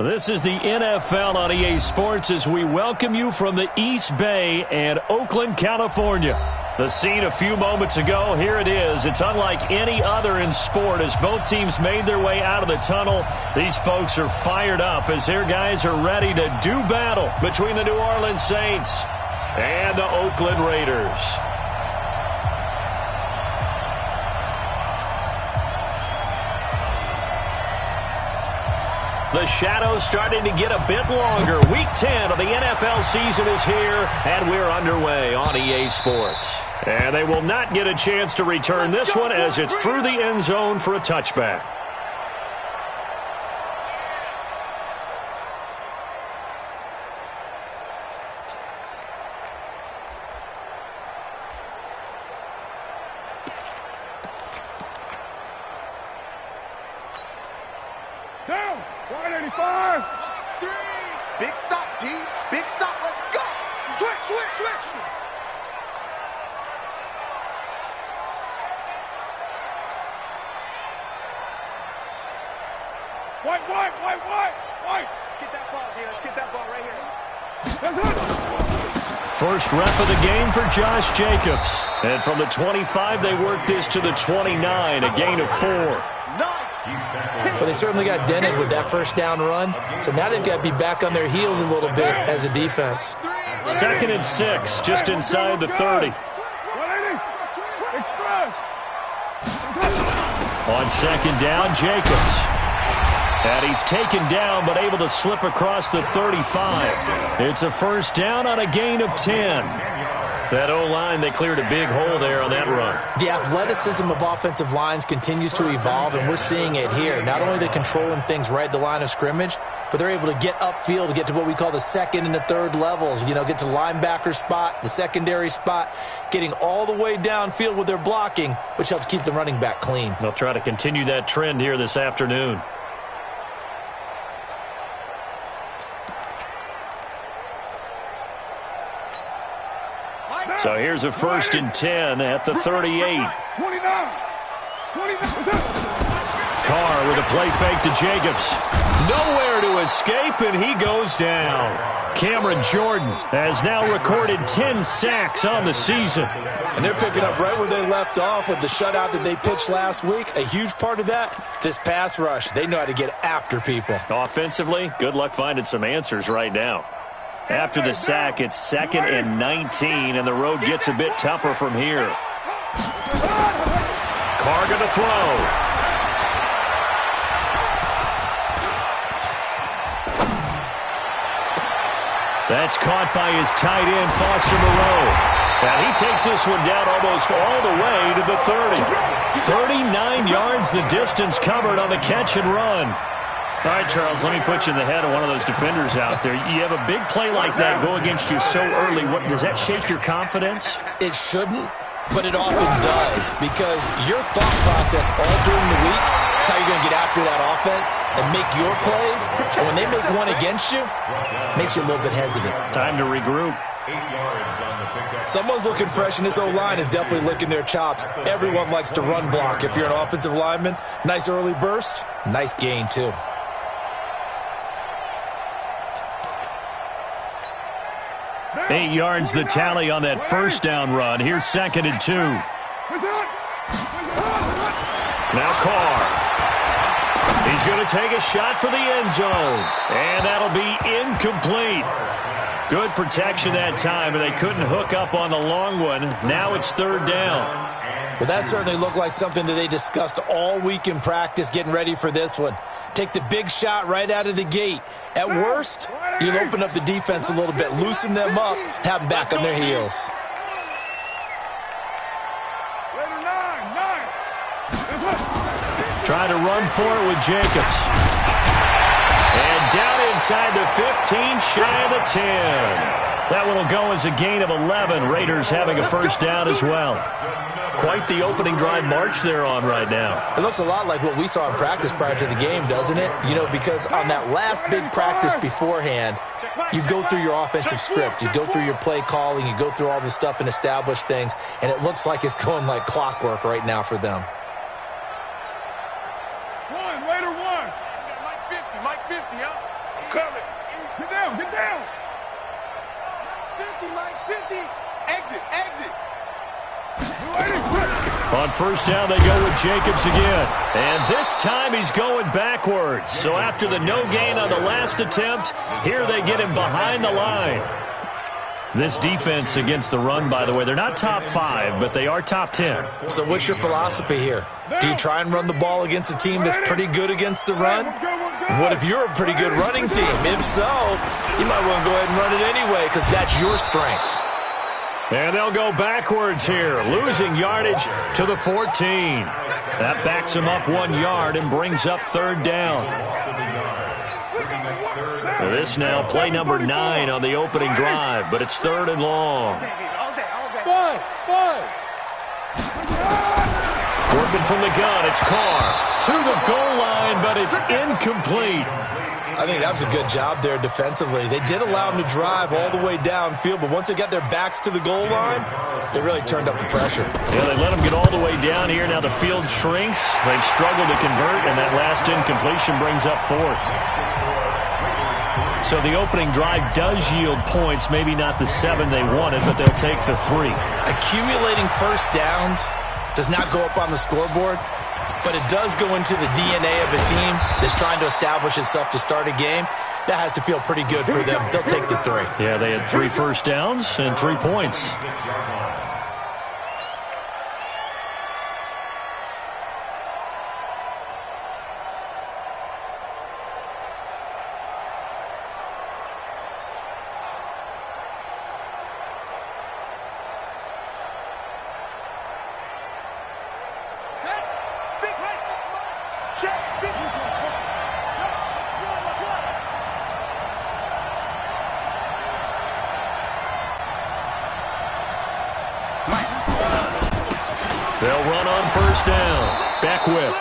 This is the NFL on EA Sports as we welcome you from the East Bay and Oakland, California. The scene a few moments ago, here it is. It's unlike any other in sport as both teams made their way out of the tunnel. These folks are fired up as their guys are ready to do battle between the New Orleans Saints and the Oakland Raiders. The shadow's starting to get a bit longer. Week 10 of the NFL season is here, and we're underway on EA Sports. And they will not get a chance to return this one as it's through the end zone for a touchback. Big stop, D. Big stop. Let's go. Switch. White. Let's get that ball, D. Let's get that ball right here. First rep of the game for Josh Jacobs. And from the 25, they work this to the 29, a gain of 4. Well, they certainly got dented with that first down run, so now they've got to be back on their heels a little bit as a defense. 2nd and 6, just inside the 30. On 2nd down, Jacobs. And he's taken down but able to slip across the 35. It's a first down on a gain of 10. That O-line, they cleared a big hole there on that run. The athleticism of offensive lines continues to evolve, and we're seeing it here. Not only are they controlling things right at the line of scrimmage, but they're able to get upfield to get to what we call the second and the third levels. You know, get to the linebacker spot, the secondary spot, getting all the way downfield with their blocking, which helps keep the running back clean. They'll try to continue that trend here this afternoon. So here's a 1st and 10 at the 38. Carr with a play fake to Jacobs. Nowhere to escape, and he goes down. Cameron Jordan has now recorded 10 sacks on the season. And they're picking up right where they left off with the shutout that they pitched last week. A huge part of that, this pass rush. They know how to get after people. Offensively, good luck finding some answers right now. After the sack, it's 2nd and 19, and the road gets a bit tougher from here. Carr going to throw. That's caught by his tight end, Foster Moreau. And he takes this one down almost all the way to the 30. 39 yards the distance covered on the catch and run. All right, Charles, let me put you in the head of one of those defenders out there. You have a big play like that go against you so early. Does that shake your confidence? It shouldn't, but it often does, because your thought process all during the week is how you're going to get after that offense and make your plays. And when they make one against you, it makes you a little bit hesitant. Time to regroup. Someone's looking fresh, and this O-line is definitely licking their chops. Everyone likes to run block. If you're an offensive lineman, nice early burst, nice gain, too. 8 yards the tally on that first down run. Here's 2nd and 2. Now Carr. He's going to take a shot for the end zone. And that'll be incomplete. Good protection that time, but they couldn't hook up on the long one. Now it's 3rd down. Well, that certainly looked like something that they discussed all week in practice getting ready for this one. Take the big shot right out of the gate. At worst, you'll open up the defense a little bit, loosen them up, have them back on their heels. Try to run for it with Jacobs. And down inside the 15, shy of the 10. That one will go as a gain of 11. Raiders having a first down as well. Quite the opening drive march they're on right now. It looks a lot like what we saw in practice prior to the game, doesn't it? You know, because on that last big practice beforehand, you go through your offensive script. You go through your play calling. You go through all the stuff and establish things. And it looks like it's going like clockwork right now for them. Raider one. Mike 50, huh? coming. Get down, get down. Mike's 50. Exit, exit. On first down, they go with Jacobs again. And this time he's going backwards. So after the no gain on the last attempt, here they get him behind the line. This defense against the run, by the way, they're not top 5, but they are top 10. So what's your philosophy here? Do you try and run the ball against a team that's pretty good against the run? What if you're a pretty good running team? If so, you might want to go ahead and run it anyway because that's your strength. And they'll go backwards here, losing yardage to the 14. That backs him up 1 yard and brings up third down. This now play number 9 on the opening drive, but it's third and long. Working from the gun, it's Carr to the goal line, but it's incomplete. I think that was a good job there defensively. They did allow him to drive all the way downfield, but once they got their backs to the goal line, they really turned up the pressure. Yeah, they let him get all the way down here. Now the field shrinks. They've struggled to convert, and that last incompletion brings up fourth. So the opening drive does yield points, maybe not the 7 they wanted, but they'll take the 3. Accumulating first downs does not go up on the scoreboard, but it does go into the DNA of a team that's trying to establish itself to start a game. That has to feel pretty good for them. They'll take the 3. Yeah, they had 3 first downs and 3 points. They'll run on first down. Back whip.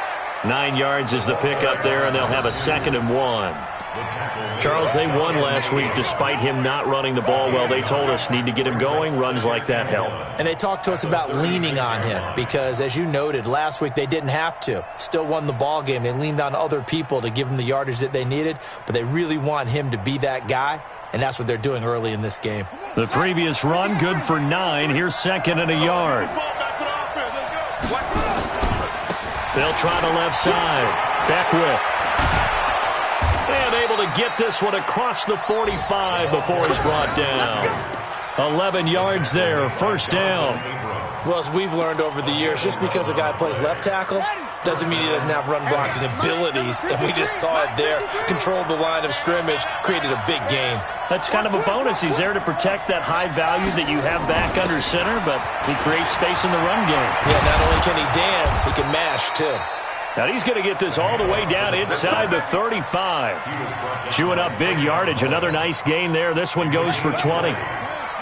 9 yards is the pickup there, and they'll have a 2nd and 1. Charles, they won last week despite him not running the ball well. They told us need to get him going. Runs like that help. And they talked to us about leaning on him because, as you noted, last week they didn't have to. Still won the ball game. They leaned on other people to give them the yardage that they needed, but they really want him to be that guy, and that's what they're doing early in this game. The previous run, good for 9. Here's 2nd and a yard. They'll try the left side. Back whip. And able to get this one across the 45 before he's brought down. 11 yards there, first down. Well, as we've learned over the years, just because a guy plays left tackle doesn't mean he doesn't have run blocking abilities, and we just saw it there. Controlled the line of scrimmage, created a big gain. That's kind of a bonus. He's there to protect that high value that you have back under center, but he creates space in the run game. Yeah, not only can he dance, he can mash, too. Now he's going to get this all the way down inside the 35. Chewing up big yardage. Another nice gain there. This one goes for 20.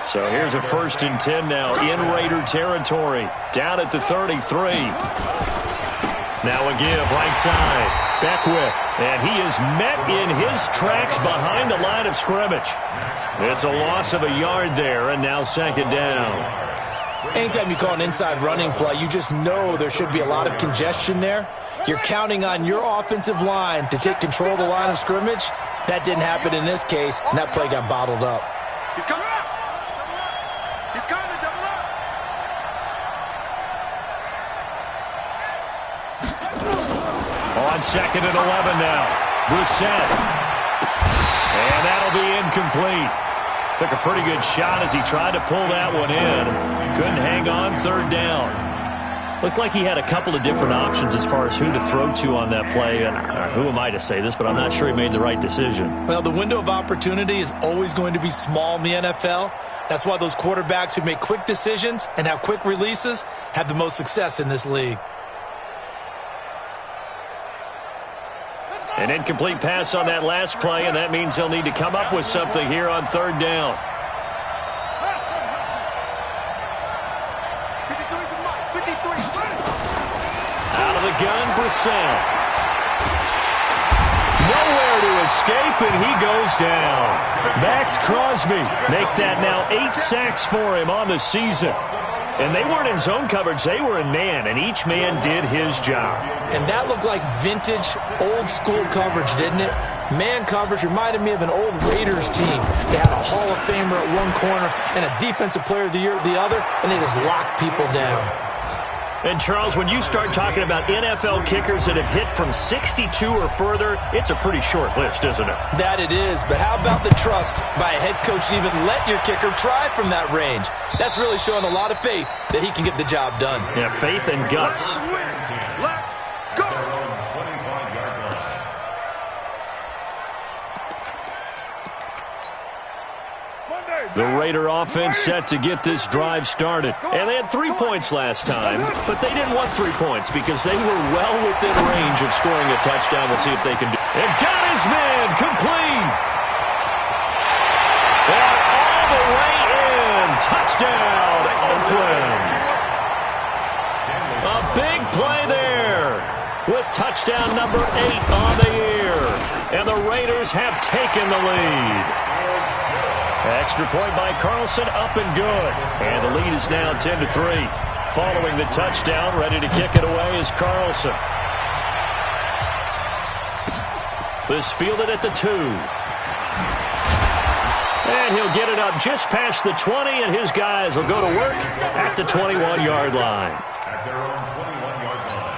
So here's a 1st and 10 now in Raider territory. Down at the 33. Now a give right side. Back whip. And he is met in his tracks behind the line of scrimmage. It's a loss of a yard there, and now 2nd down. Anytime you call an inside running play, you just know there should be a lot of congestion there. You're counting on your offensive line to take control of the line of scrimmage. That didn't happen in this case, and that play got bottled up. He's coming up. He's coming, double up. On 2nd and 11 now. Brissett. And that'll be incomplete. Took a pretty good shot as he tried to pull that one in. Couldn't hang on, 3rd down. Looked like he had a couple of different options as far as who to throw to on that play. And who am I to say this, but I'm not sure he made the right decision. Well, the window of opportunity is always going to be small in the NFL. That's why those quarterbacks who make quick decisions and have quick releases have the most success in this league. An incomplete pass on that last play, and that means they'll need to come up with something here on 3rd down. Out of the gun, Brissett. Nowhere to escape, and he goes down. Max Crosby make that now 8 sacks for him on the season. And they weren't in zone coverage. They were in man, and each man did his job. And that looked like vintage, old-school coverage, didn't it? Man coverage reminded me of an old Raiders team. They had a Hall of Famer at one corner and a Defensive Player of the Year at the other, and they just locked people down. And, Charles, when you start talking about NFL kickers that have hit from 62 or further, it's a pretty short list, isn't it? That it is, but how about the trust by a head coach to even let your kicker try from that range? That's really showing a lot of faith that he can get the job done. Yeah, faith and guts. Let's go. The Raider offense set to get this drive started. And they had 3 points last time, but they didn't want 3 points because they were well within range of scoring a touchdown. We'll see if they can do it. And got his man complete. And all the way in. Touchdown, Oakland. A big play there with touchdown number 8 on the year. And the Raiders have taken the lead. Extra point by Carlson, up and good. And the lead is now 10-3. Following the touchdown, ready to kick it away is Carlson. This fielded at the 2. And he'll get it up just past the 20, and his guys will go to work at the 21-yard line. At their own 21-yard line.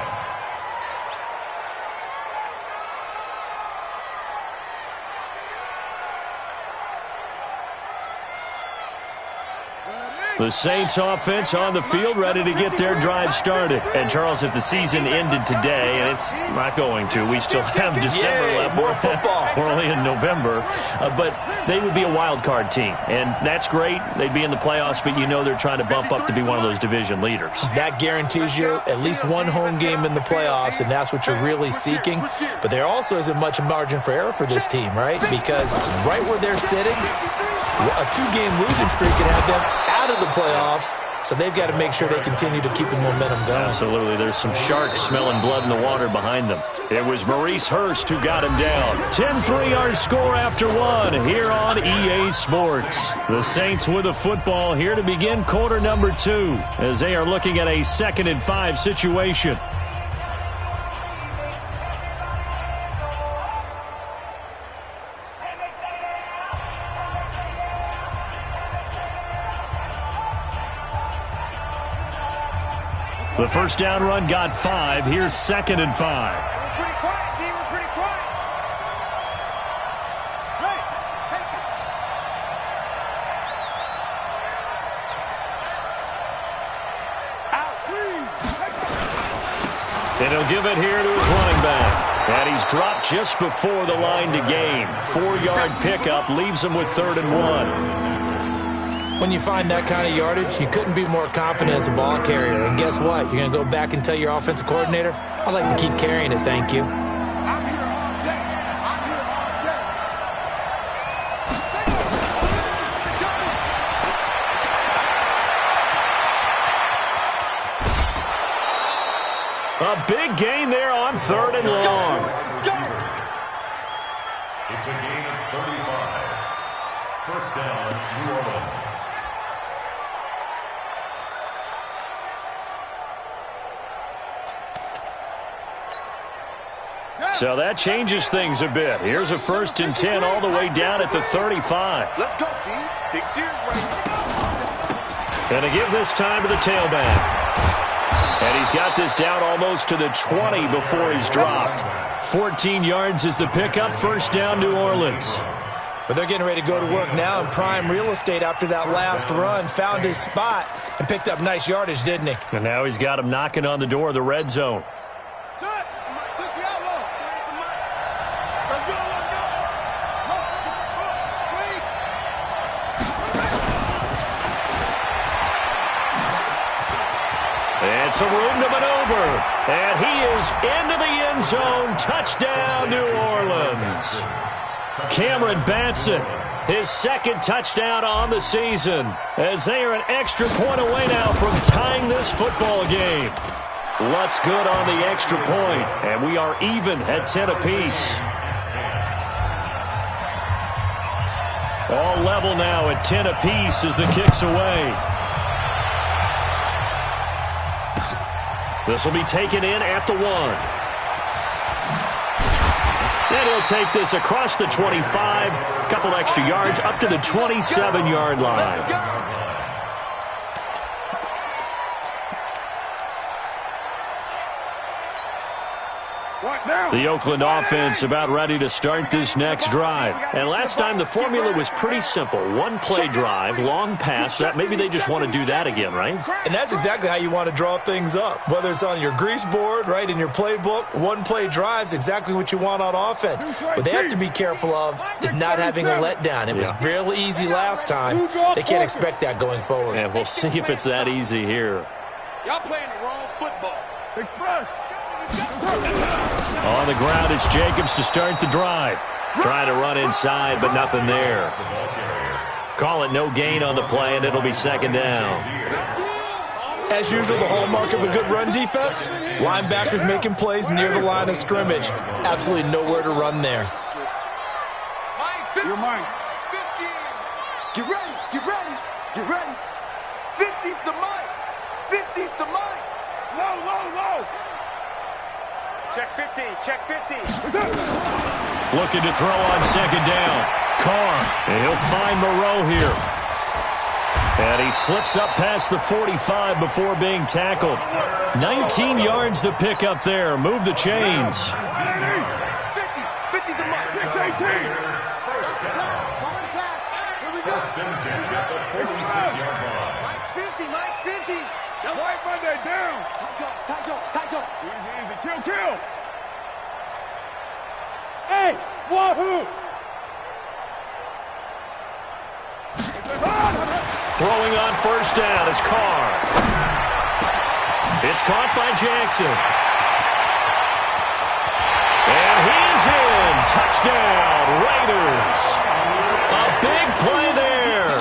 The Saints offense on the field, ready to get their drive started. And, Charles, if the season ended today, and it's not going to, we still have December left. More football. We're only in November. But they would be a wild card team. And that's great. They'd be in the playoffs, but you know they're trying to bump up to be one of those division leaders. That guarantees you at least one home game in the playoffs, and that's what you're really seeking. But there also isn't much margin for error for this team, right? Because right where they're sitting, a 2-game losing streak can have them out of the playoffs, so they've got to make sure they continue to keep the momentum going. Absolutely. There's some sharks smelling blood in the water behind them. It was Maurice Hurst who got him down. 10-3 our score after 1 here on EA Sports. The Saints with the football here to begin quarter number 2 as they are looking at a 2nd and 5 situation. The first down run got 5. Here's 2nd and 5. We're pretty quiet, D. We're pretty quiet. Hey, take it. Out, please. And he'll give it here to his running back. And he's dropped just before the line to gain. 4-yard pickup leaves him with 3rd and 1. When you find that kind of yardage, you couldn't be more confident as a ball carrier. And guess what? You're going to go back and tell your offensive coordinator, I'd like to keep carrying it, thank you. I'm here all day. I'm here all day. A big gain there on 3rd and long. Let's go. It's a gain of 35. First down, New Orleans. So that changes things a bit. Here's a 1st and 10 all the way down at the 35. Let's go, D. Big series right. And to give this time to the tailback. And he's got this down almost to the 20 before he's dropped. 14 yards is the pickup. First down, New Orleans. But they're getting ready to go to work now in prime real estate after that last run. Found his spot and picked up nice yardage, didn't he? And now he's got him knocking on the door of the red zone. Set. Push the outlaw. Let's go, let's go. And some room to maneuver. And he is into the end zone. Touchdown, New Orleans. Cameron Batson, his 2nd touchdown on the season, as they are an extra point away now from tying this football game. Lutz good on the extra point, and we are even at 10 apiece. All level now at 10 apiece as the kick's away. This will be taken in at the 1. And he'll take this across the 25, a couple extra yards up to the 27-yard line. The Oakland offense about ready to start this next drive. And last time the formula was pretty simple. One-play drive, long pass. That maybe they just want to do that again, right? And that's exactly how you want to draw things up. Whether it's on your grease board, right, in your playbook, one-play drive's exactly what you want on offense. What they have to be careful of is not having a letdown. It was real easy last time. They can't expect that going forward. And we'll see if it's that easy here. Y'all playing the wrong football. Express. On the ground, it's Jacobs to start the drive. Trying to run inside, but nothing there. Call it no gain on the play, and it'll be second down. As usual, the hallmark of a good run defense, linebackers making plays near the line of scrimmage. Absolutely nowhere to run there. Your mind. 15. Get ready, get ready, get ready. 50's the mic. 50's the mic. Low, low, low. Check 50, check 50. Looking to throw on second down. Carr, and he'll find Moreau here. And he slips up past the 45 before being tackled. 19 yards to pick up there. Move the chains. 50, 50's the mic. 6-18. First down. First and 10 at the 46-yard line. Mike's 50, Mike's 50. White Monday down. Tight go. Easy. Kill. Hey, wahoo! Throwing on first down is Carr. It's caught by Jackson. And he's in. Touchdown, Raiders. A big play there.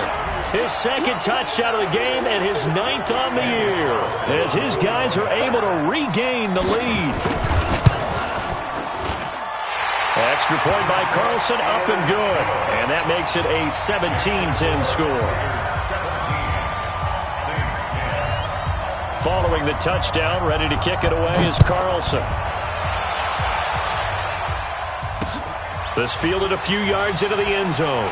His second touchdown of the game and his 9th on the year, as his guys are able to regain the lead. Extra point by Carlson, up and good. And that makes it a 17-10 score. Following the touchdown, ready to kick it away is Carlson. This fielded a few yards into the end zone.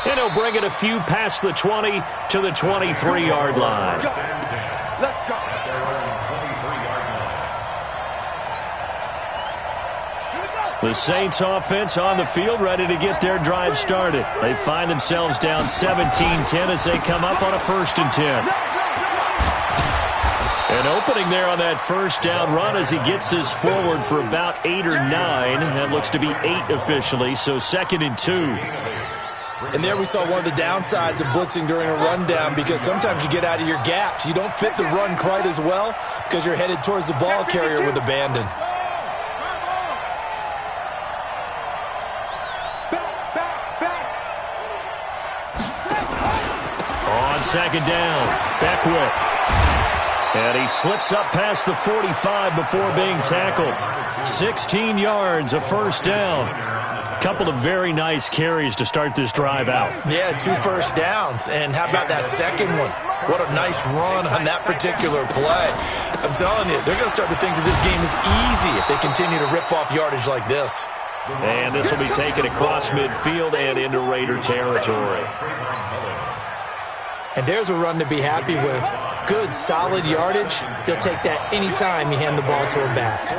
And he'll bring it a few past the 20 to the 23-yard line. Let's go. The Saints offense on the field ready to get their drive started. They find themselves down 17-10 as they come up on a 1st and 10. An opening there on that first down run as he gets this forward for about 8 or 9. That looks to be 8 officially, so 2nd and 2. And there we saw one of the downsides of blitzing during a rundown, because sometimes you get out of your gaps. You don't fit the run quite as well because you're headed towards the ball carrier with abandon. On second down, Beckwith. And he slips up past the 45 before being tackled. 16 yards, a first down. Couple of very nice carries to start this drive out. Yeah, 2 first downs. And how about that second one? What a nice run on that particular play. I'm telling you, they're going to start to think that this game is easy if they continue to rip off yardage like this. And this will be taken across midfield and into Raider territory. And there's a run to be happy with. Good, solid yardage. They'll take that anytime you hand the ball to a back.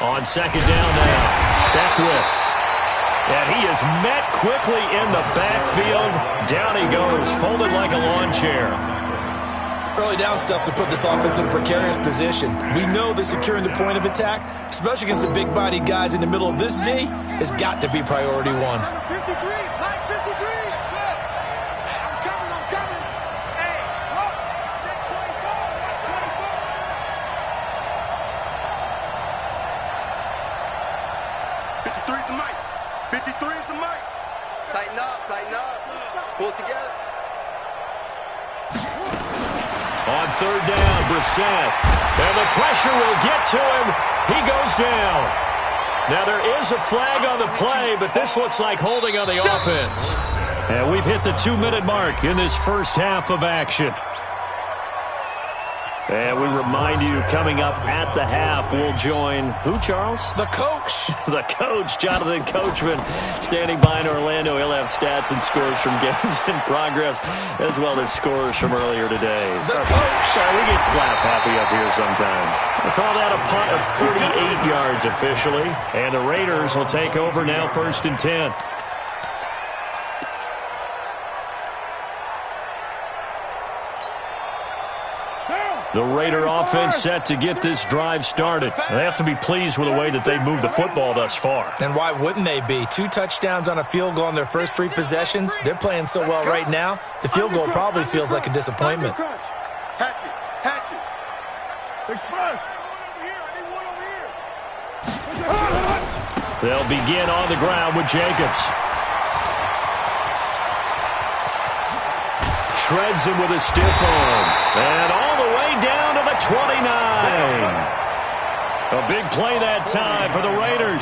On second down now, Beckwith. And he is met quickly in the backfield. Down he goes, folded like a lawn chair. Early down stuff to put this offense in a precarious position. We know that securing the point of attack, especially against the big-bodied guys in the middle of this D, has got to be priority 1. Number 53, Mike 53. I'm coming. Hey, look. Check 24. 53 is the mic. 53 is the mic. Tighten up. Pull it together. On third down, Brissett. And the pressure will get to him. He goes down. Now, there is a flag on the play, but this looks like holding on the offense. And we've hit the 2-minute mark in this first half of action. And we remind you, coming up at the half, we'll join who, Charles? The coach. The coach, Jonathan Coachman, standing by in Orlando. He'll have stats and scores from games in progress, as well as scores from earlier today. The coach. We get slap happy up here sometimes. We'll call that a punt of 38 yards officially. And the Raiders will take over now, 1st and 10. The Raider offense set to get this drive started. They have to be pleased with the way that they've moved the football thus far. And why wouldn't they be? 2 touchdowns on a field goal in their first 3 possessions. They're playing so well right now, the field goal probably feels like a disappointment. Hatch it. Express. They'll begin on the ground with Jacobs. Shreds him with a stiff arm. And all the way down to the 29. A big play that time for the Raiders.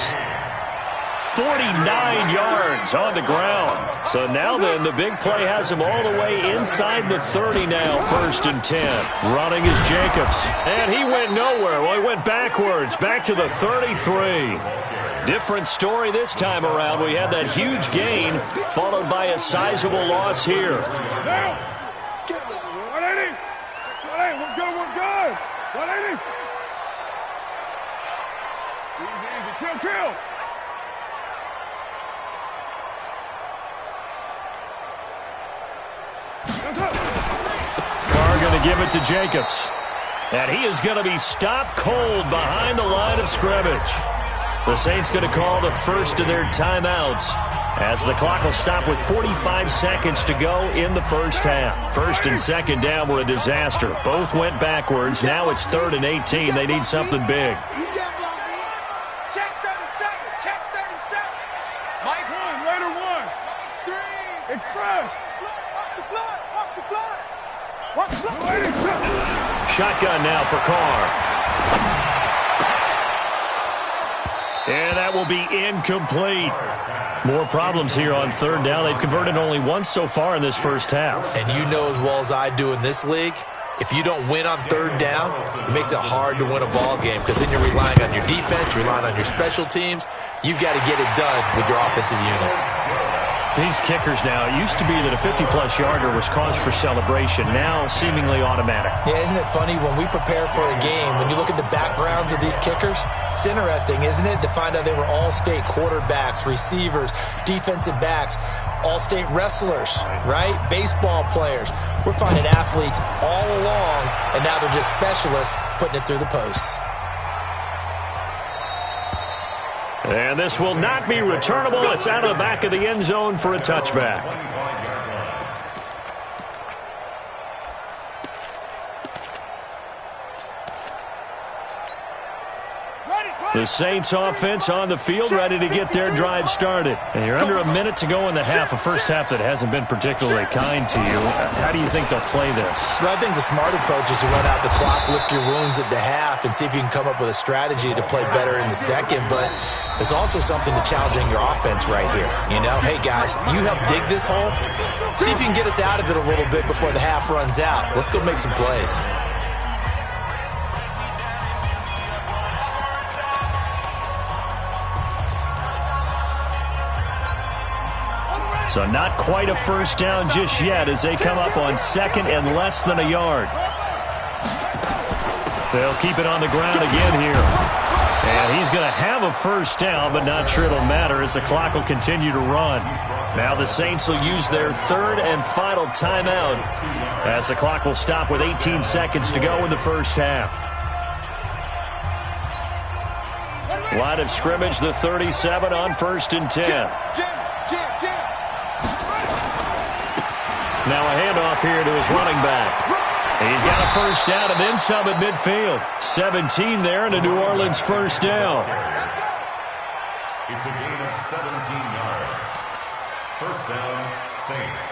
49 yards on the ground. So now then, the big play has him all the way inside the 30 now, 1st and 10. Running is Jacobs. And he went nowhere. Well, he went backwards, back to the 33. Different story this time around. We had that huge gain, followed by a sizable loss here. 180. 180. We're good. 180. Easy. Kill. Carr going to give it to Jacobs. And he is going to be stopped cold behind the line of scrimmage. The Saints going to call the first of their timeouts as the clock will stop with 45 seconds to go in the first half. 1st and 2nd down were a disaster. Both went backwards. Now it's 3rd and 18. They need something big. You can't block me. Check 37. Check 37. Mike 1, Raider 1. 3. Express. Walk the clock. Shotgun now for Carr. And that will be incomplete. More problems here on 3rd down. They've converted only once so far in this first half. And you know as well as I do in this league, if you don't win on 3rd down, it makes it hard to win a ball game because then you're relying on your defense, you're relying on your special teams. You've got to get it done with your offensive unit. These kickers now, it used to be that a 50-plus yarder was cause for celebration. Now seemingly automatic. Yeah, isn't it funny when we prepare for a game, when you look at the backgrounds of these kickers, it's interesting, isn't it, to find out they were all-state quarterbacks, receivers, defensive backs, all-state wrestlers, right? Baseball players. We're finding athletes all along, and now they're just specialists putting it through the posts. And this will not be returnable. It's out of the back of the end zone for a touchback. The Saints offense on the field ready to get their drive started. And you're under a minute to go in the half, a first half that hasn't been particularly kind to you. How do you think they'll play this? Well, I think the smart approach is to run out the clock, lick your wounds at the half, and see if you can come up with a strategy to play better in the second. But there's also something to challenging your offense right here. You know, hey, guys, you help dig this hole. See if you can get us out of it a little bit before the half runs out. Let's go make some plays. So not quite a first down just yet as they come up on 2nd and less than a yard. They'll keep it on the ground again here. And he's going to have a first down, but not sure it'll matter as the clock will continue to run. Now the Saints will use their 3rd and final timeout as the clock will stop with 18 seconds to go in the first half. Line of scrimmage, the 37 on 1st and 10. Now a handoff here to his running back. He's got a first down and then some at midfield. 17 there and a New Orleans first down. It's a gain of 17 yards. First down, Saints.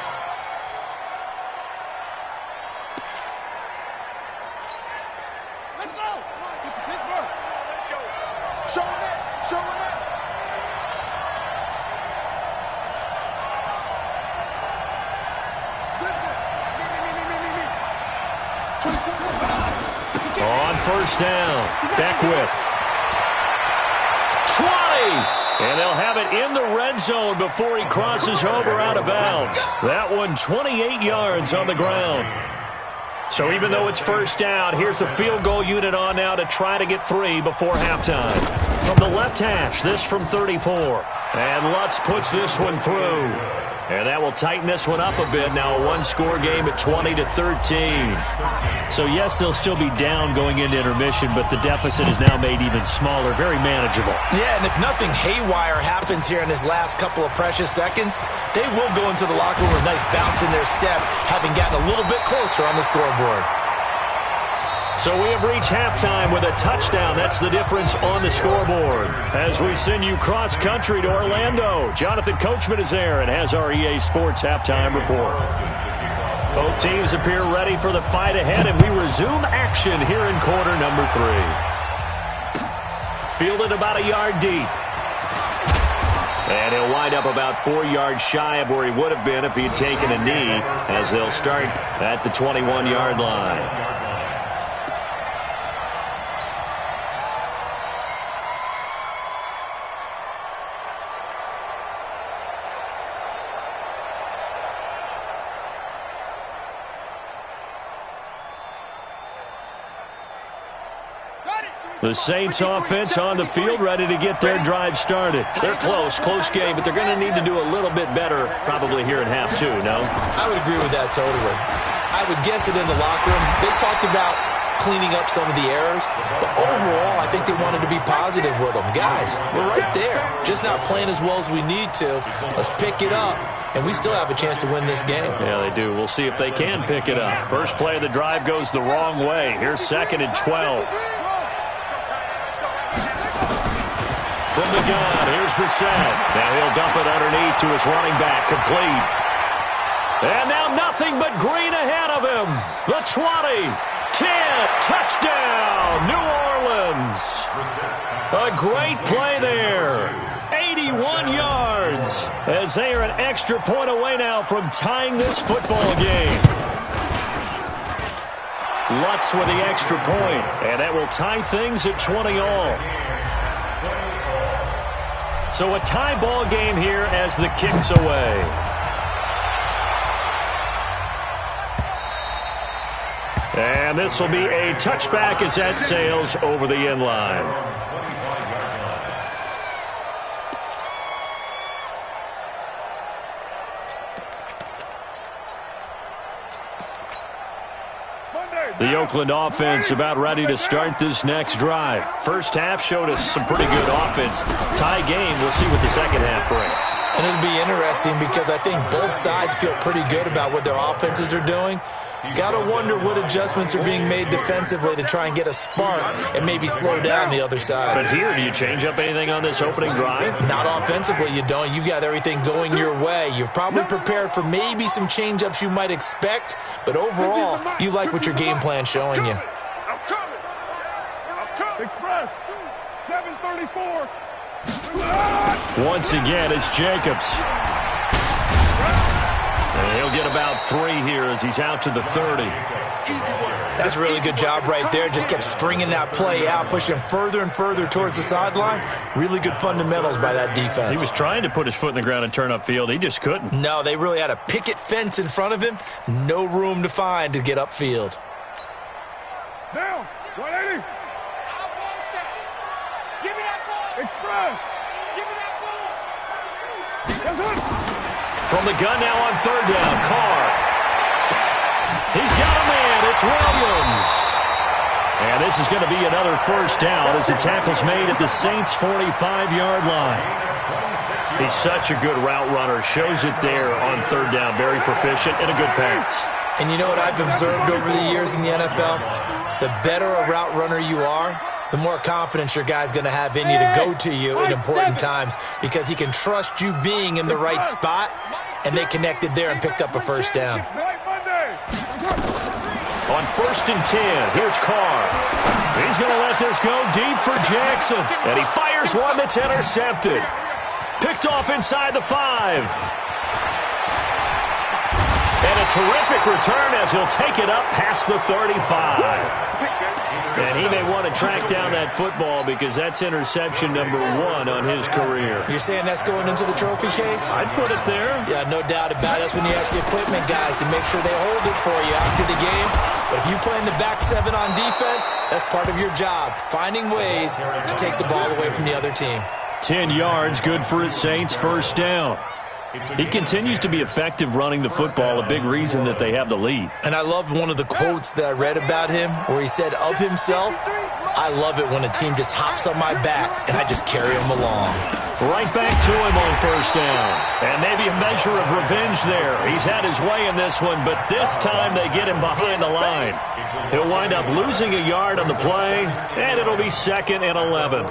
Let's go. Come on, get to Pittsburgh. Let's go. Show him that. On first down, Beckwith. 20! And they'll have it in the red zone before he crosses over out of bounds. That one 28 yards on the ground. So even though it's first down, here's the field goal unit on now to try to get 3 before halftime. From the left hash, this from 34. And Lutz puts this one through. And that will tighten this one up a bit. Now a one-score game at 20-13. So, yes, they'll still be down going into intermission, but the deficit is now made even smaller, very manageable. Yeah, and if nothing haywire happens here in his last couple of precious seconds, they will go into the locker room with a nice bounce in their step, having gotten a little bit closer on the scoreboard. So we have reached halftime with a touchdown. That's the difference on the scoreboard. As we send you cross-country to Orlando, Jonathan Coachman is there and has our EA Sports halftime report. Both teams appear ready for the fight ahead, and we resume action here in quarter number 3. Fielded about a yard deep. And he'll wind up about 4 yards shy of where he would have been if he had taken a knee, as they'll start at the 21-yard line. The Saints offense on the field, ready to get their drive started. They're close game, but they're going to need to do a little bit better probably here in half 2, no? I would agree with that totally. I would guess it in the locker room. They talked about cleaning up some of the errors, but overall, I think they wanted to be positive with them. Guys, we're right there. Just not playing as well as we need to. Let's pick it up, and we still have a chance to win this game. Yeah, they do. We'll see if they can pick it up. First play of the drive goes the wrong way. Here's 2nd and 12. From the gun, here's Brissett. Now he'll dump it underneath to his running back, complete. And now nothing but green ahead of him. The 20, 10, touchdown, New Orleans. A great play there. 81 yards as they are an extra point away now from tying this football game. Lutz with the extra point, and that will tie things at 20 all. So a tie ball game here as the kick's away. And this will be a touchback as that sails over the end line. The Oakland offense about ready to start this next drive. First half showed us some pretty good offense. Tie game, we'll see what the second half brings. And it'll be interesting because I think both sides feel pretty good about what their offenses are doing. Got to wonder what adjustments are being made defensively to try and get a spark and maybe slow down the other side. But here, do you change up anything on this opening drive? Not offensively, you don't. You got everything going your way. You've probably prepared for maybe some change-ups you might expect, but overall, you like what your game plan's showing you. Express, 734. Once again, it's Jacobs. And he'll get about 3 here as he's out to the 30. That's a really good job right there. Just kept stringing that play out, pushing him further and further towards the sideline. Really good fundamentals by that defense. He was trying to put his foot in the ground and turn upfield. He just couldn't. No, they really had a picket fence in front of him. No room to find to get upfield. Down, 180. Give me that ball. Express. Give me that ball. Yes, sir. From the gun now on 3rd down, Carr. He's got a man. It's Williams. And this is going to be another first down as the tackle's made at the Saints' 45-yard line. He's such a good route runner. Shows it there on 3rd down. Very proficient and a good pass. And you know what I've observed over the years in the NFL? The better a route runner you are, the more confidence your guy's going to have in you to go to you in important times because he can trust you being in the right spot, and they connected there and picked up a first down. On 1st and 10, here's Carr. He's going to let this go deep for Jackson, and he fires one that's intercepted. Picked off inside the 5. And a terrific return as he'll take it up past the 35. And he may want to track down that football because that's interception number 1 on his career. You're saying that's going into the trophy case? I'd put it there. Yeah, no doubt about it. That's when you ask the equipment guys to make sure they hold it for you after the game. But if you play in the back 7 on defense, that's part of your job, finding ways to take the ball away from the other team. 10 yards, good for his Saints, first down. He continues to be effective running the football, a big reason that they have the lead. And I love one of the quotes that I read about him where he said of himself, I love it when a team just hops on my back and I just carry them along. Right back to him on first down. And maybe a measure of revenge there. He's had his way in this one, but this time they get him behind the line. He'll wind up losing a yard on the play, and it'll be 2nd and 11.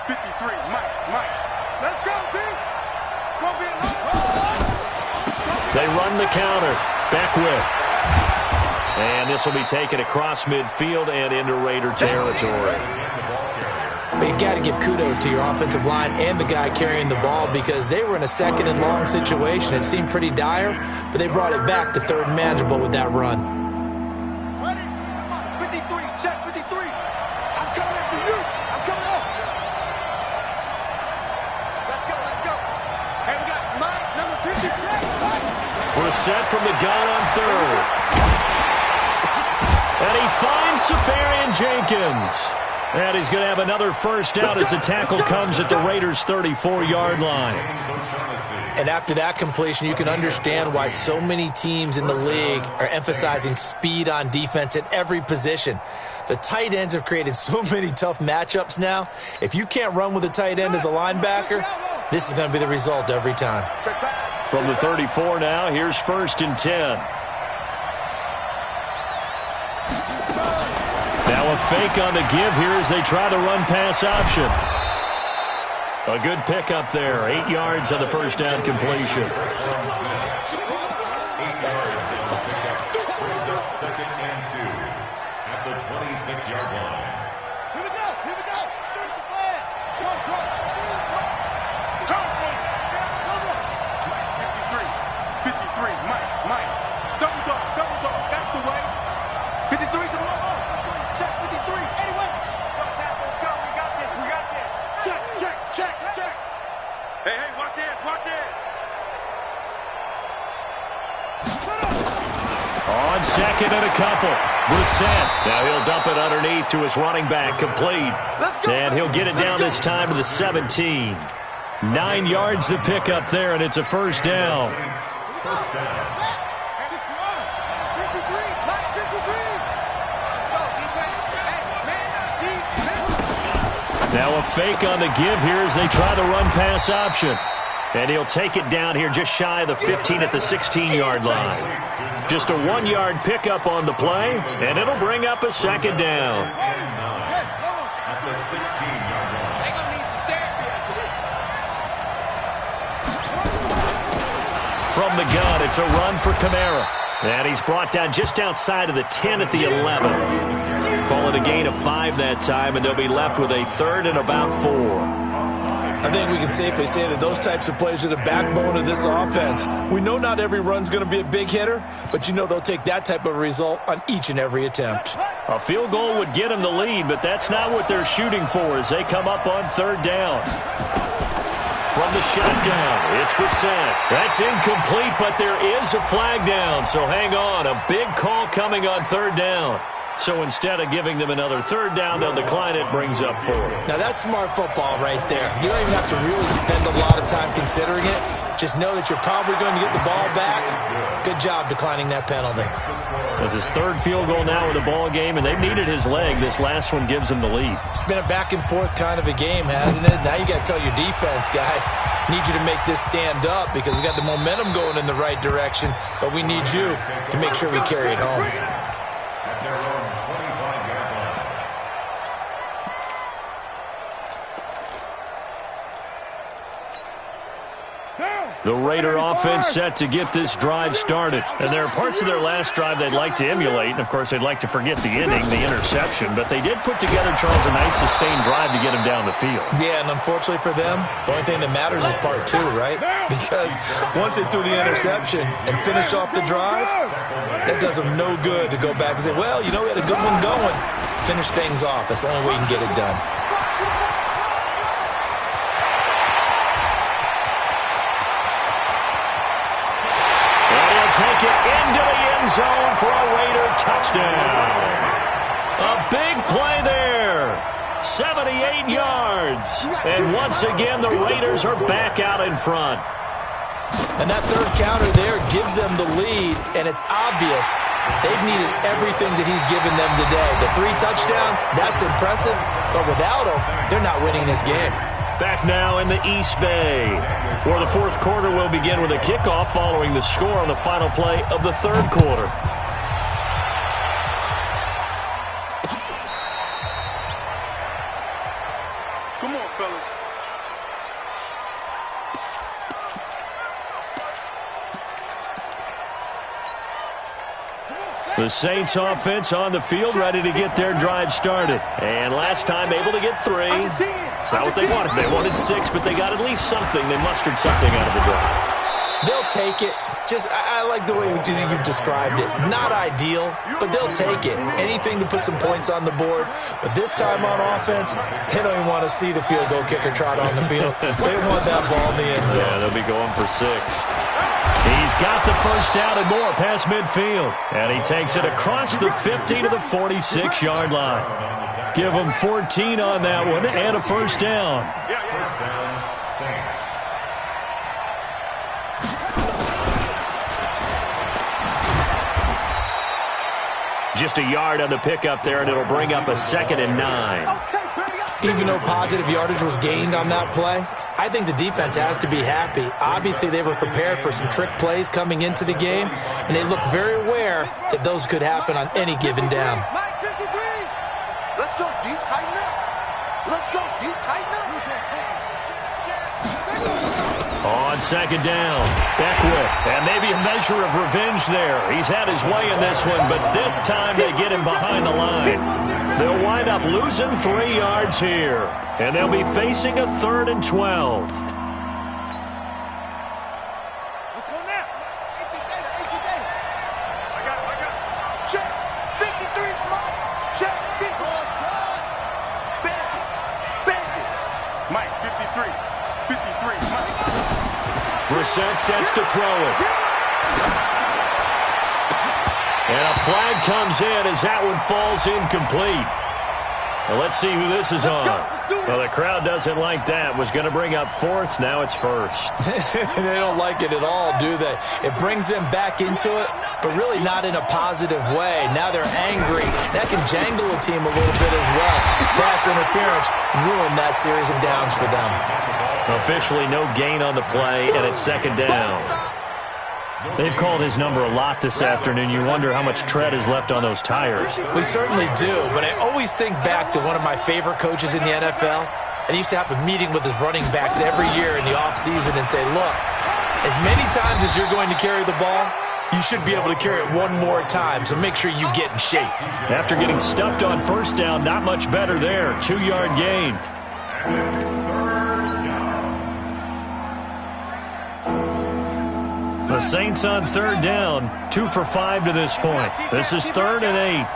53, Mike. Let's go, D. Gonna be they run the counter. Beckwith. And this will be taken across midfield and into Raider territory. But you got to give kudos to your offensive line and the guy carrying the ball because they were in a 2nd and long situation. It seemed pretty dire, but they brought it back to 3rd and manageable with that run. Ready? 53, check 53. I'm coming after you. I'm coming up. Let's go. Hey, we got Mike, number 56. Brissett from the gun on 3rd. And he finds Safarian Jenkins. And he's going to have another first down as the tackle comes at the Raiders' 34-yard line. And after that completion, you can understand why so many teams in the league are emphasizing speed on defense at every position. The tight ends have created so many tough matchups now. If you can't run with a tight end as a linebacker, this is going to be the result every time. From the 34 now, here's 1st and 10. Now a fake on the give here as they try the run-pass option. A good pickup there. 8 yards on the first down completion. 8 yards on the pickup. Brings up 2nd and 2 at the 26-yard line. Here we go. Here's the plan. Trump. Go. 53, Mike. Double dog. That's the way. 53's the ball. Check 53. Anyway. Let's go. We got this. Check. Hey, watch it. On 2nd and a couple. Brissett. Now he'll dump it underneath to his running back, complete. And he'll get it down this time to the 17. 9 yards to pick up there, and it's a first down. First down. 53. Let's go, defense. Hey, man, Now a fake on the give here as they try the run-pass option. And he'll take it down here just shy of the 15 at the 16-yard line. Just a 1-yard pickup on the play, and it'll bring up a 2nd down. At the 16-yard line. They're going to need some therapy after this. From the gun, it's a run for Kamara. And he's brought down just outside of the 10 at the 11. Call it a gain of 5 that time, and they'll be left with a 3rd and about 4. I think we can safely say that those types of plays are the backbone of this offense. We know not every run's going to be a big hitter, but you know they'll take that type of result on each and every attempt. A field goal would get them the lead, but that's not what they're shooting for as they come up on 3rd down. From the shotgun, it's Brissett. That's incomplete, but there is a flag down, so hang on. A big call coming on 3rd down. So instead of giving them another 3rd down, they'll decline it, brings up 4. Now that's smart football right there. You don't even have to really spend a lot of time considering it. Just know that you're probably going to get the ball back. Good job declining that penalty. That's his 3rd field goal now in the ball game, and they've needed his leg. This last one gives him the lead. It's been a back and forth kind of a game, hasn't it? Now you got to tell your defense, guys, need you to make this stand up because we got the momentum going in the right direction, but we need you to make sure we carry it home. The Raider offense set to get this drive started. And there are parts of their last drive they'd like to emulate. And, of course, they'd like to forget the inning, the interception. But they did put together, Charles, a nice sustained drive to get him down the field. Yeah, and unfortunately for them, the only thing that matters is part two, right? Because once they threw the interception and finished off the drive, that does them no good to go back and say, well, you know, we had a good one going. Finish things off. That's the only way you can get it done. Take it into the end zone for a Raider touchdown. A big play there. 78 yards. And once again, the Raiders are back out in front. And that third counter there gives them the lead, and it's obvious they've needed everything that he's given them today. The 3 touchdowns, that's impressive, but without him, they're not winning this game. Back now in the East Bay, where the fourth quarter will begin with a kickoff following the score on the final play of the third quarter. Come on, fellas. The Saints offense on the field, ready to get their drive started. And last time able to get 3. It's not what they wanted. They wanted 6, but they got at least something. They mustered something out of the drive. They'll take it. I like the way you've described it. Not ideal, but they'll take it. Anything to put some points on the board. But this time on offense, they don't even want to see the field goal kicker trot on the field. They want that ball in the end zone. Yeah, they'll be going for 6. He's got the first down and more past midfield. And he takes it across the 50 to the 46-yard line. Give him 14 on that one and a first down. First down, Saints. Just a yard on the pickup there, and it'll bring up a 2nd and 9. Even though positive yardage was gained on that play, I think the defense has to be happy. Obviously, they were prepared for some trick plays coming into the game, and they look very aware that those could happen on any given down. Mike 53. Let's go deep, tighten up. Let's go deep, tighten up. On 2nd down, Beckwith, and maybe a measure of revenge there. He's had his way in this one, but this time they get him behind the line. They'll wind up losing 3 yards here, and they'll be facing a 3rd and 12. Let's go now. HC Data. I got it. Check. 53 Mike. Check. 50. Bandit. Mike 53. 53 Mike. Brissett sets to throw it. And a flag comes in as that one falls incomplete. Well, let's see who this is on. Well, the crowd doesn't like that. Was going to bring up 4th. Now it's 1st. They don't like it at all, do they? It brings them back into it, but really not in a positive way. Now they're angry. That can jangle a team a little bit as well. Pass interference ruined that series of downs for them. Officially no gain on the play, and it's 2nd down. They've called his number a lot this afternoon. You wonder how much tread is left on those tires. We certainly do, but I always think back to one of my favorite coaches in the NFL. And he used to have a meeting with his running backs every year in the offseason and say, look, as many times as you're going to carry the ball, you should be able to carry it one more time, so make sure you get in shape. After getting stuffed on 1st down, not much better there. 2-yard gain. The Saints on 3rd down, 2 for 5 to this point. This is 3rd and 8.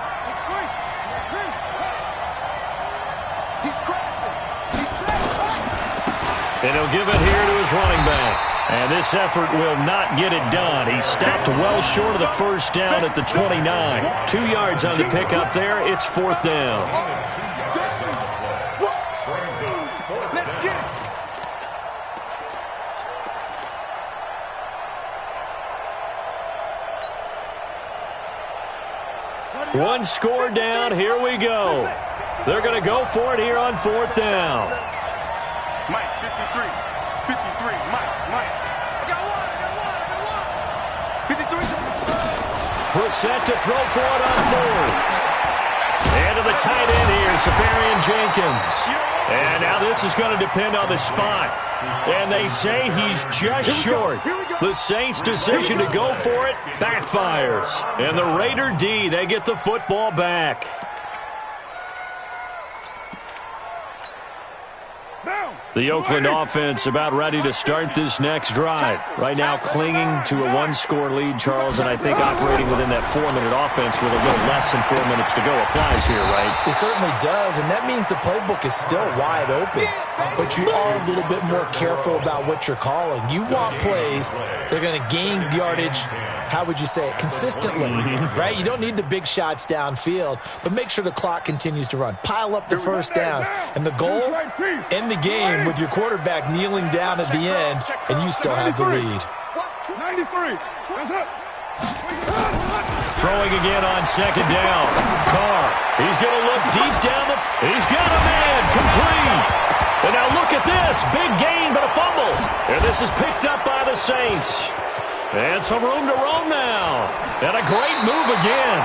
And he'll give it here to his running back. And this effort will not get it done. He stopped well short of the first down at the 29. 2 yards on the pickup there. It's 4th down. Let's get it. One score down. Here we go. They're going to go for it here on 4th down. Mike 53. 53. Mike. I got one. 53. Brissett to throw for it on 4th. And to the tight end here, Safarian Jenkins. And now this is going to depend on the spot. And they say he's just short. The Saints' decision to go for it backfires. And the Raider D, they get the football back. The Oakland offense about ready to start this next drive. Right now clinging to a one-score lead, Charles, and I think operating within that 4-minute offense with a little less than 4 minutes to go applies here, right? It certainly does, and that means the playbook is still wide open. But you are a little bit more careful about what you're calling. You want plays that are going to gain yardage, how would you say it, consistently, right? You don't need the big shots downfield, but make sure the clock continues to run. Pile up the first downs. And the goal, end the game with your quarterback kneeling down at the end, and you still have the lead. 93. That's it. Throwing again on second down. Carr, he's going to look deep down the... He's got a man, complete. And now look at this. Big gain, but a fumble. And this is picked up by the Saints. And some room to roam now. And a great move again.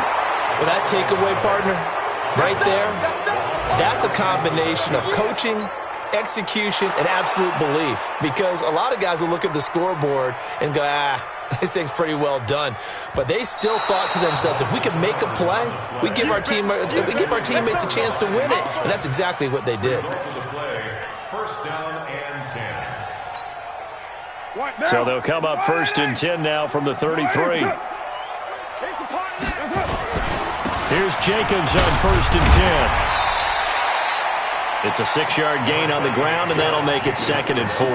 Well, that takeaway, partner, right there, that's a combination of coaching, execution, and absolute belief. Because a lot of guys will look at the scoreboard and go, this thing's pretty well done. But they still thought to themselves, if we can make a play, we give our teammates a chance to win it. And that's exactly what they did. First down and 10. So they'll come up first and 10 now from the 33. Here's Jacobs on first and 10. It's a 6-yard gain on the ground, and that'll make it 2nd and 4.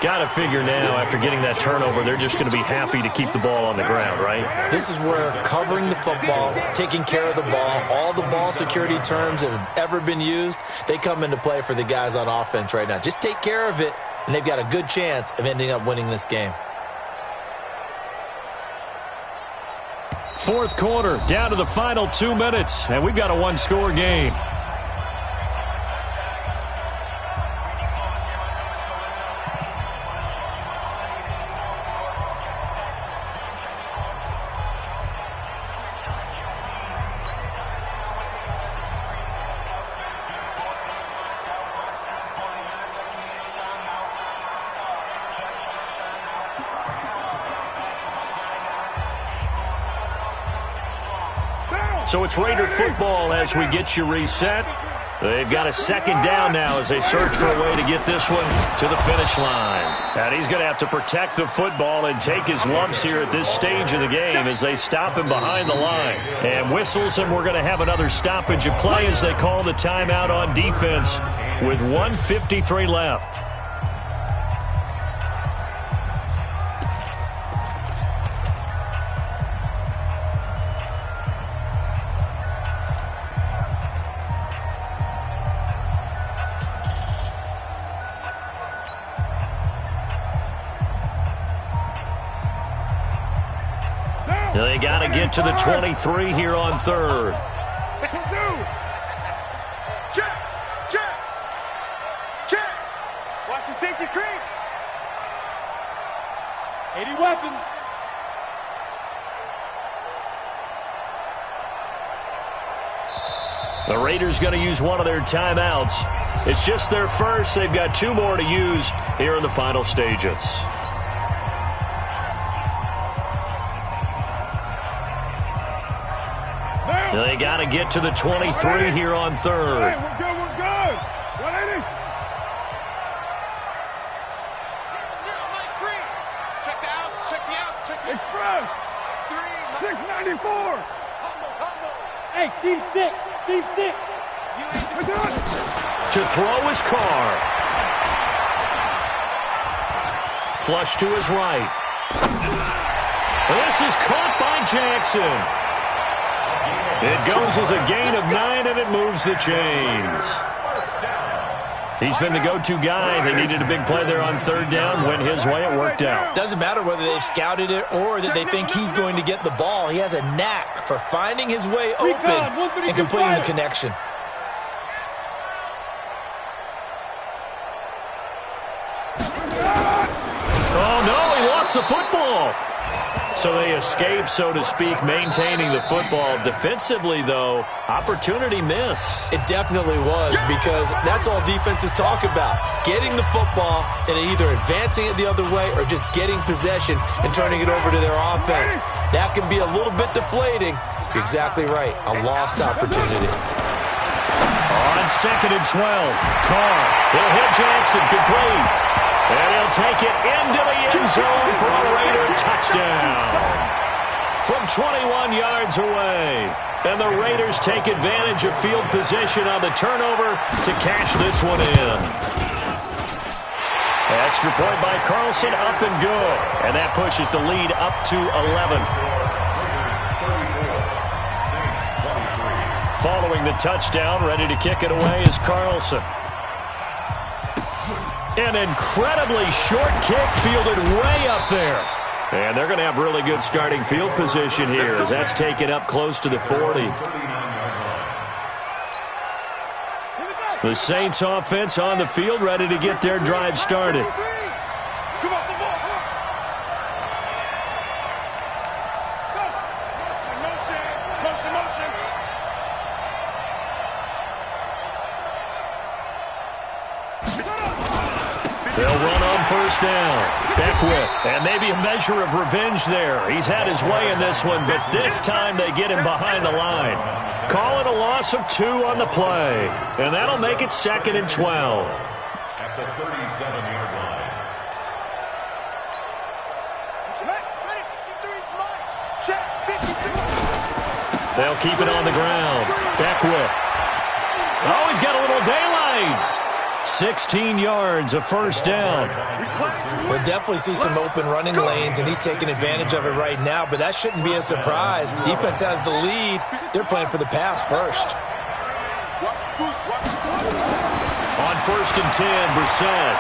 Got to figure now, after getting that turnover, they're just going to be happy to keep the ball on the ground, right? This is where covering the football, taking care of the ball, all the ball security terms that have ever been used, they come into play for the guys on offense right now. Just take care of it, and they've got a good chance of ending up winning this game. Fourth quarter, down to the final 2 minutes, and we've got a one-score game. So it's Raider football as we get you reset. They've got a second down now as they search for a way to get this one to the finish line. And he's going to have to protect the football and take his lumps here at this stage of the game as they stop him behind the line. And whistles, and we're going to have another stoppage of play as they call the timeout on defense with 1:53 left. They got to get to the 23 here on third. Check. Watch the safety creep. 80 weapon. The Raiders going to use one of their timeouts. It's just their first. They've got 2 more to use here in the final stages. They got to get to the 23 here on third. Hey, we're good. 180. Check the outs. Check the Express. 694. Hey, seam 6. To throw his car. Flush to his right. This is caught by Jackson. It goes as a gain of 9, and it moves the chains. He's been the go-to guy. They needed a big play there on third down. Went his way. It worked out. Doesn't matter whether they've scouted it or that they think he's going to get the ball. He has a knack for finding his way open and completing the connection. Oh, no, he lost the football. So they escape, so to speak, maintaining the football. Defensively, though, opportunity miss. It definitely was, because that's all defenses talk about. Getting the football and either advancing it the other way or just getting possession and turning it over to their offense. That can be a little bit deflating. You're exactly right. A lost opportunity. On 2nd and 12, Carr. He'll hit Jackson, complete. And he'll take it into the end zone for a Raider touchdown. From 21 yards away. And the Raiders take advantage of field position on the turnover to cash this one in. Extra point by Carlson, up and good. And that pushes the lead up to 11. Following the touchdown, ready to kick it away is Carlson. An incredibly short kick fielded way up there. And they're going to have really good starting field position here as that's taken up close to the 40. The Saints offense on the field, ready to get their drive started. Come on, come on. Motion. They'll run on first down. Beckwith, and maybe a measure of revenge there. He's had his way in this one, but this time they get him behind the line. Call it a loss of 2 on the play, and that'll make it 2nd and 12. At the 37-yard line. They'll keep it on the ground. Beckwith. Oh, he's got a little daylight. 16 yards, a first down. We'll definitely see some open running lanes, and he's taking advantage of it right now, but that shouldn't be a surprise. Defense has the lead. They're playing for the pass first. On 1st and 10, Brissett.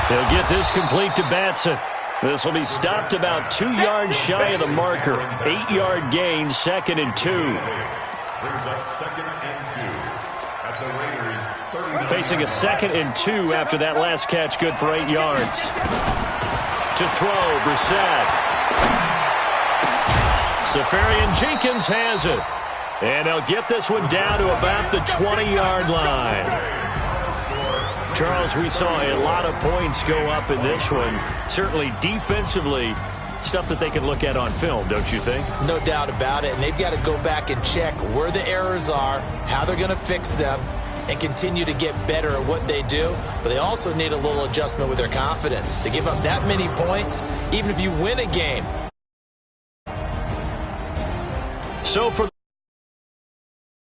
He'll get this complete to Batson. This will be stopped about 2 yards shy of the marker. 8-yard gain, 2nd and 2. Brings up 2nd and 2. At the Raiders, 30. Facing a 2nd and 2 after that last catch, good for 8 yards. To throw, Brissett. Safarian Jenkins has it. And they'll get this one down to about the 20-yard line. Charles, we saw a lot of points go up in this one. Certainly defensively, stuff that they can look at on film, don't you think? No doubt about it, and they've got to go back and check where the errors are, how they're going to fix them, and continue to get better at what they do. But they also need a little adjustment with their confidence. To give up that many points, even if you win a game. So for